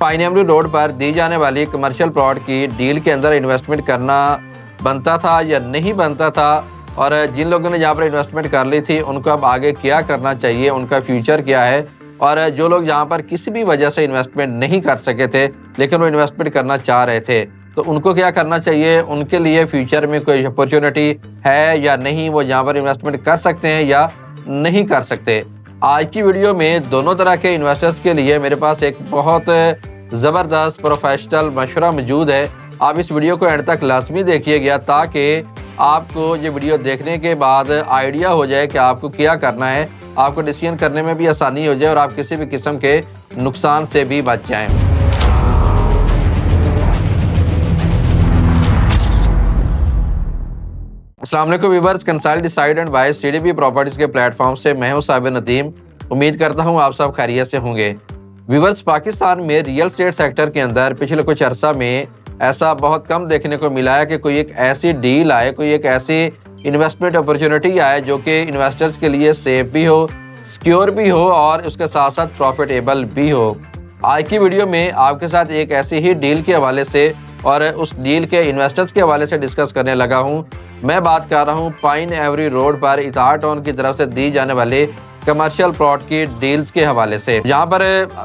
Pine Avenue road पर दी जाने वाली कमर्शियल प्लॉट की डील के अंदर इन्वेस्टमेंट करना बनता था या नहीं बनता था, और जिन लोगों ने यहाँ पर इन्वेस्टमेंट कर ली थी उनको अब आगे क्या करना चाहिए, उनका फ्यूचर क्या है, और जो लोग यहाँ पर किसी भी वजह से इन्वेस्टमेंट नहीं कर सके थे लेकिन वो इन्वेस्टमेंट करना चाह रहे थे तो उनको क्या करना चाहिए, उनके लिए फ्यूचर में कोई अपॉर्चुनिटी है या नहीं, वो यहाँ पर इन्वेस्टमेंट कर सकते हैं या नहीं कर सकते। आज की वीडियो में दोनों तरह के इन्वेस्टर्स के लिए मेरे पास एक बहुत ज़बरदस्त प्रोफेशनल मशवरा मौजूद है। आप इस वीडियो को एंड तक लाजमी देखिएगा ताकि आपको ये वीडियो देखने के बाद आइडिया हो जाए कि आपको क्या करना है, आपको डिसीजन करने में भी आसानी हो जाए और आप किसी भी किस्म के नुकसान से भी बच जाएं। अस्सलाम वालेकुम viewers, consult decide and buy CDP properties के प्लेटफॉर्म से मैं हूं साबिर नदीम। उम्मीद करता हूं आप सब खैरियत से होंगे। व्यूअर्स, पाकिस्तान में रियल एस्टेट सेक्टर के अंदर पिछले कुछ अरसा में ऐसा बहुत कम देखने को मिला है कि कोई एक ऐसी डील आए, कोई एक ऐसी इन्वेस्टमेंट अपॉर्चुनिटी आए जो कि इन्वेस्टर्स के लिए सेफ भी हो, सिक्योर भी हो और उसके साथ साथ प्रॉफिटेबल भी हो। आज की वीडियो में आपके साथ एक ऐसी ही डील के हवाले से और उस डील के इन्वेस्टर्स के हवाले से डिस्कस करने लगा हूं। मैं बात कर रहा हूं पाइन एवेन्यू रोड पर इतिहाद टाउन की तरफ से दी जाने वाले कमर्शियल प्लॉट की डील्स के हवाले से। यहाँ पर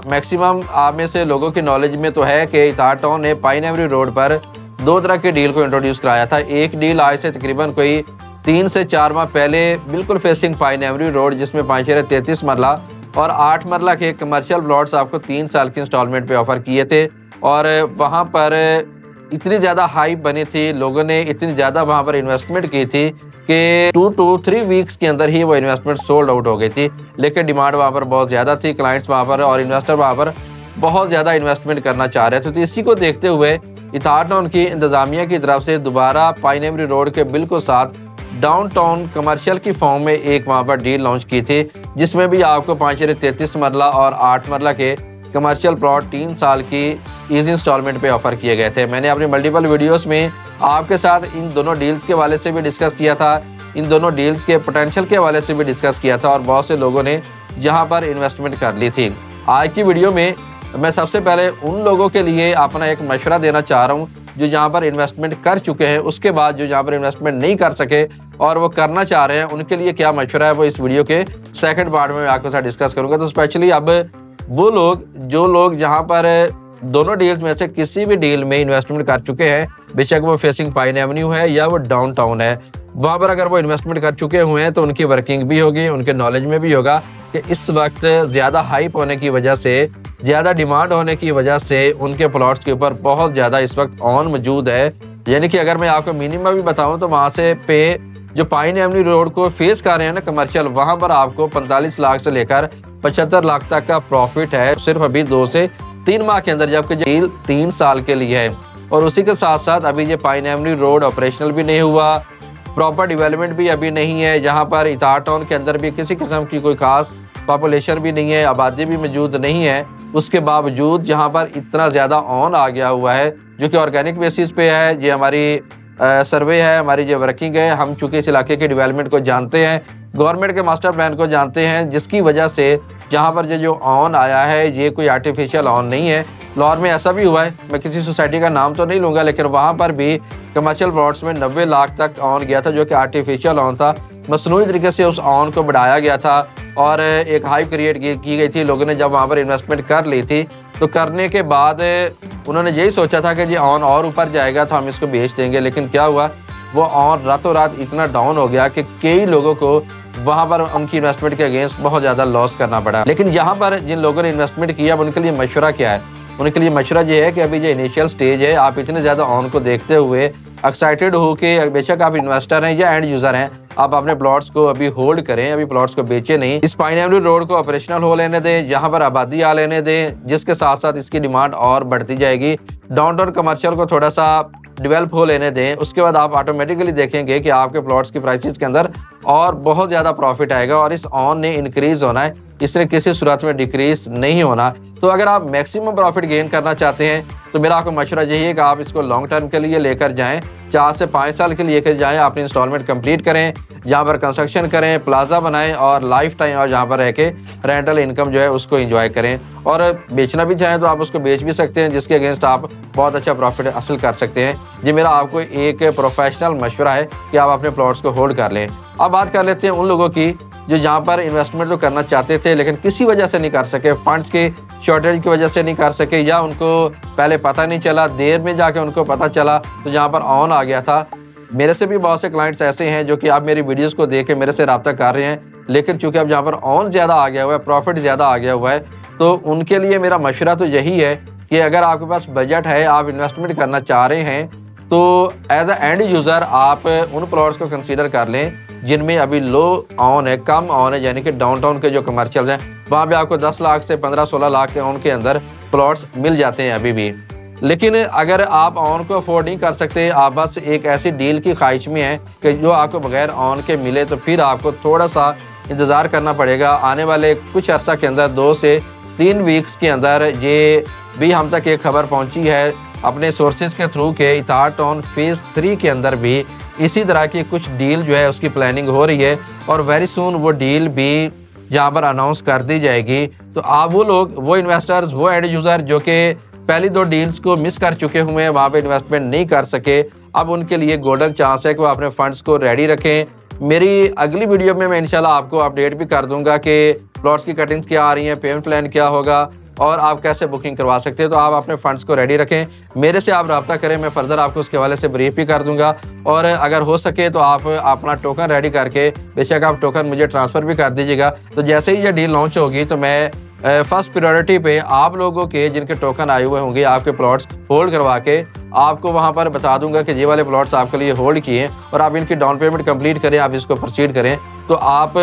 मैक्सिमम आप में से लोगों की नॉलेज में तो है कि इतिहाद टाउन ने पाइन एवेन्यू रोड पर दो तरह की डील को इंट्रोड्यूस कराया था। एक डील आज से तकरीबन कोई 3 से 4 माह पहले बिल्कुल फेसिंग पाइन एवेन्यू रोड, जिसमें 533 मरला और 8 मरला के कमर्शियल प्लॉट्स आपको 3 साल की इंस्टॉलमेंट पे ऑफर किए थे। और वहाँ पर इतनी ज़्यादा हाइप बनी थी, लोगों ने इतनी ज़्यादा वहाँ पर इन्वेस्टमेंट की थी कि 2 to 3 वीक्स के अंदर ही वो इन्वेस्टमेंट सोल्ड आउट हो गई थी। लेकिन डिमांड वहाँ पर बहुत ज़्यादा थी, क्लाइंट्स वहाँ पर और इन्वेस्टर वहाँ पर बहुत ज़्यादा इन्वेस्टमेंट करना चाह रहे थे। तो इसी को देखते हुए इतिहाद टाउन की इंतज़ामिया की तरफ से दोबारा पाइन एवेन्यू रोड के बिल्कुल साथ डाउनटाउन कमर्शियल की फॉर्म में एक वहाँ पर डील लॉन्च की थी, जिसमें भी आपको 533 मरला और 8 मरला के कमर्शियल प्लॉट 3 साल की ईजी इंस्टॉलमेंट पे ऑफर किए गए थे। मैंने अपनी मल्टीपल वीडियोस में आपके साथ इन दोनों डील्स के हवाले से भी डिस्कस किया था, इन दोनों डील्स के पोटेंशियल के हवाले से भी डिस्कस किया था और बहुत से लोगों ने यहाँ पर इन्वेस्टमेंट कर ली थी। आज की वीडियो में मैं सबसे पहले उन लोगों के लिए अपना एक मशवरा देना चाह रहा हूँ जो यहाँ पर इन्वेस्टमेंट कर चुके हैं, उसके बाद जो यहाँ पर इन्वेस्टमेंट नहीं कर सके और वो करना चाह रहे हैं, उनके लिए क्या मशवरा है वो इस वीडियो के सेकंड पार्ट में मैं आपके साथ डिस्कस करूँगा। तो स्पेशली अब वो लोग जो लोग जहाँ पर दोनों डील्स में से किसी भी डील में इन्वेस्टमेंट कर चुके हैं, बेशक वो फेसिंग पाइन एवेन्यू है या वो डाउनटाउन है, वहाँ पर अगर वो इन्वेस्टमेंट कर चुके हुए हैं तो उनकी वर्किंग भी होगी, उनके नॉलेज में भी होगा कि इस वक्त ज़्यादा हाइप होने की वजह से, ज़्यादा डिमांड होने की वजह से उनके प्लॉट्स के ऊपर बहुत ज़्यादा इस वक्त ऑन मौजूद है। यानी कि अगर मैं आपको मिनिमम भी बताऊँ तो वहाँ से पे जो पाइन एवेन्यू रोड को फेस कर रहे हैं ना कमर्शियल, वहाँ पर आपको 45 लाख से लेकर 75 लाख तक का प्रॉफिट है सिर्फ अभी 2 से 3 माह के अंदर, जबकि डील 3 साल के लिए है। और उसी के साथ साथ अभी ये पाइन एवेन्यू रोड ऑपरेशनल भी नहीं हुआ, प्रॉपर डेवलपमेंट भी अभी नहीं है, जहाँ पर इतिहाद टाउन के अंदर भी किसी किस्म की कोई खास पॉपुलेशन भी नहीं है, आबादी भी मौजूद नहीं है। उसके बावजूद जहाँ पर इतना ज़्यादा ऑन आ गया हुआ है जो कि ऑर्गेनिक बेसिस पे है, ये हमारी सर्वे है, हमारी जो वर्किंग है, हम चूँकि इस इलाके के डेवलपमेंट को जानते हैं, गवर्नमेंट के मास्टर प्लान को जानते हैं, जिसकी वजह से जहाँ पर जो ऑन आया है ये कोई आर्टिफिशियल ऑन नहीं है। लाहौर में ऐसा भी हुआ है, मैं किसी सोसाइटी का नाम तो नहीं लूँगा, लेकिन वहाँ पर भी कमर्शियल प्लॉट्स में 90 लाख तक ऑन गया था जो कि आर्टिफिशियल ऑन था। मसनूई तरीके से उस ऑन को बढ़ाया गया था और एक हाइप क्रिएट की गई थी। लोगों ने जब वहाँ पर इन्वेस्टमेंट कर ली थी तो करने के बाद उन्होंने यही सोचा था कि जी ऑन और ऊपर जाएगा तो हम इसको बेच देंगे, लेकिन क्या हुआ, वो ऑन रातों रात इतना डाउन हो गया कि कई लोगों को वहाँ पर उनकी इन्वेस्टमेंट के अगेंस्ट बहुत ज़्यादा लॉस करना पड़ा। लेकिन यहाँ पर जिन लोगों ने इन्वेस्टमेंट किया उनके लिए मशवरा क्या है, उनके लिए मशवरा ये है कि अभी जो इनिशियल स्टेज है, आप इतने ज़्यादा ऑन को देखते हुए एक्साइटेड हो कि बेशक आप इन्वेस्टर हैं या एंड यूज़र हैं, आप अपने प्लॉट्स को अभी होल्ड करें, अभी प्लॉट्स को बेचें नहीं। इस पाइन एवेन्यू रोड को ऑपरेशनल हो लेने दें, यहाँ पर आबादी आ लेने दें, जिसके साथ साथ इसकी डिमांड और बढ़ती जाएगी। डाउनटाउन कमर्शियल को थोड़ा सा डेवलप हो लेने दें, उसके बाद आप ऑटोमेटिकली देखेंगे कि आपके प्लॉट्स की प्राइसेस के अंदर और बहुत ज़्यादा प्रॉफिट आएगा और इस ऑन ने इंक्रीज होना है, इसने किसी सूरत में डिक्रीज नहीं होना। तो अगर आप मैक्सिमम प्रॉफिट गेन करना चाहते हैं तो मेरा आपको मशवरा यही है कि आप इसको लॉन्ग टर्म के लिए लेकर जाएं, 4 से 5 साल के लिए लेकर जाएं, अपनी इंस्टॉलमेंट कंप्लीट करें, जहाँ पर कंस्ट्रक्शन करें, प्लाजा बनाएं और लाइफ टाइम और जहाँ पर रह के रेंटल इनकम जो है उसको एंजॉय करें। और बेचना भी चाहें तो आप उसको बेच भी सकते हैं, जिसके अगेंस्ट आप बहुत अच्छा प्रॉफिट हासिल कर सकते हैं। ये मेरा आपको एक प्रोफेशनल मशवरा है कि आप अपने प्लॉट्स को होल्ड कर लें। अब बात कर लेते हैं उन लोगों की जो जहाँ पर इन्वेस्टमेंट तो करना चाहते थे लेकिन किसी वजह से नहीं कर सके, फंड्स की शॉर्टेज की वजह से नहीं कर सके, या उनको पहले पता नहीं चला, देर में जाके उनको पता चला तो जहाँ पर ऑन आ गया था। मेरे से भी बहुत से क्लाइंट्स ऐसे हैं जो कि आप मेरी वीडियोस को देख के मेरे से रब्ता कर रहे हैं, लेकिन चूंकि अब जहाँ पर ऑन ज़्यादा आ गया हुआ है, प्रॉफिट ज़्यादा आ गया हुआ है, तो उनके लिए मेरा मशवरा तो यही है कि अगर आपके पास बजट है, आप इन्वेस्टमेंट करना चाह रहे हैं, तो एज अ एंड यूज़र आप उन प्लॉट्स को कंसीडर कर लें जिनमें अभी लो ऑन है, कम ऑन है, यानी कि डाउनटाउन के जो कमर्शियल्स हैं वहाँ पे आपको 10 लाख से 15-16 लाख के ऑन के अंदर प्लॉट्स मिल जाते हैं अभी भी। लेकिन अगर आप ऑन को अफोर्ड नहीं कर सकते, आप बस एक ऐसी डील की ख्वाहिश में हैं कि जो आपको बगैर ऑन के मिले, तो फिर आपको थोड़ा सा इंतज़ार करना पड़ेगा। आने वाले कुछ अर्सा के अंदर 2 से 3 वीक्स के अंदर ये भी हम तक एक खबर पहुंची है अपने सोर्सेज के थ्रू के इताहट टाउन फेज़ 3 के अंदर भी इसी तरह की कुछ डील जो है उसकी प्लानिंग हो रही है और वेरी सून वो डील भी यहाँ पर अनाउंस कर दी जाएगी। तो आप वो लोग, वो इन्वेस्टर्स, वो एंड यूज़र जो कि पहली 2 डील्स को मिस कर चुके हुए हैं, वहाँ पे इन्वेस्टमेंट नहीं कर सके, अब उनके लिए गोल्डन चांस है कि वो अपने फंड्स को रेडी रखें। मेरी अगली वीडियो में मैं इंशाल्लाह आपको अपडेट भी कर दूंगा कि प्लॉट्स की कटिंग्स क्या आ रही हैं, पेमेंट प्लान क्या होगा और आप कैसे बुकिंग करवा सकते हैं। तो आप अपने फंड्स को रेडी रखें, मेरे से आप रब्ता करें, मैं फर्दर आपको उसके हवाले से ब्रीफ भी कर दूंगा। और अगर हो सके तो आप अपना टोकन रेडी करके, बेशक आप टोकन मुझे ट्रांसफ़र भी कर दीजिएगा। तो जैसे ही ये डील लॉन्च होगी तो मैं फर्स्ट प्रायोरिटी पे आप लोगों के जिनके टोकन आए हुए होंगे, आपके प्लॉट्स होल्ड करवा के आपको वहाँ पर बता दूंगा कि ये वाले प्लॉट्स आपके लिए होल्ड किए और आप इनकी डाउन पेमेंट कंप्लीट करें, आप इसको प्रोसीड करें, तो आप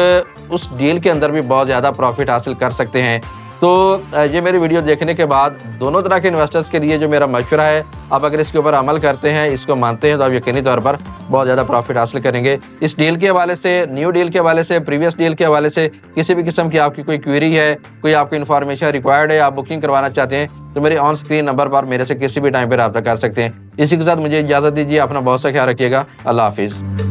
उस डील के अंदर भी बहुत ज़्यादा प्रॉफिट हासिल कर सकते हैं। तो ये मेरी वीडियो देखने के बाद दोनों तरह के इन्वेस्टर्स के लिए जो मेरा मशवरा है, आप अगर इसके ऊपर अमल करते हैं, इसको मानते हैं, तो आप यकीनी तौर पर बहुत ज़्यादा प्रॉफिट हासिल करेंगे। इस डील के हवाले से, न्यू डील के हवाले से, प्रीवियस डील के हवाले से किसी भी किस्म की आपकी कोई क्वेरी है, कोई आपको इन्फॉर्मेशन रिक्वायर्ड है, आप बुकिंग करवाना चाहते हैं, तो मेरे ऑन स्क्रीन नंबर पर मेरे से किसी भी टाइम पर रब्ता कर सकते हैं। इसी के साथ मुझे इजाज़त दीजिए, अपना बहुत सा ख्याल रखिएगा। अल्लाह हाफिज़।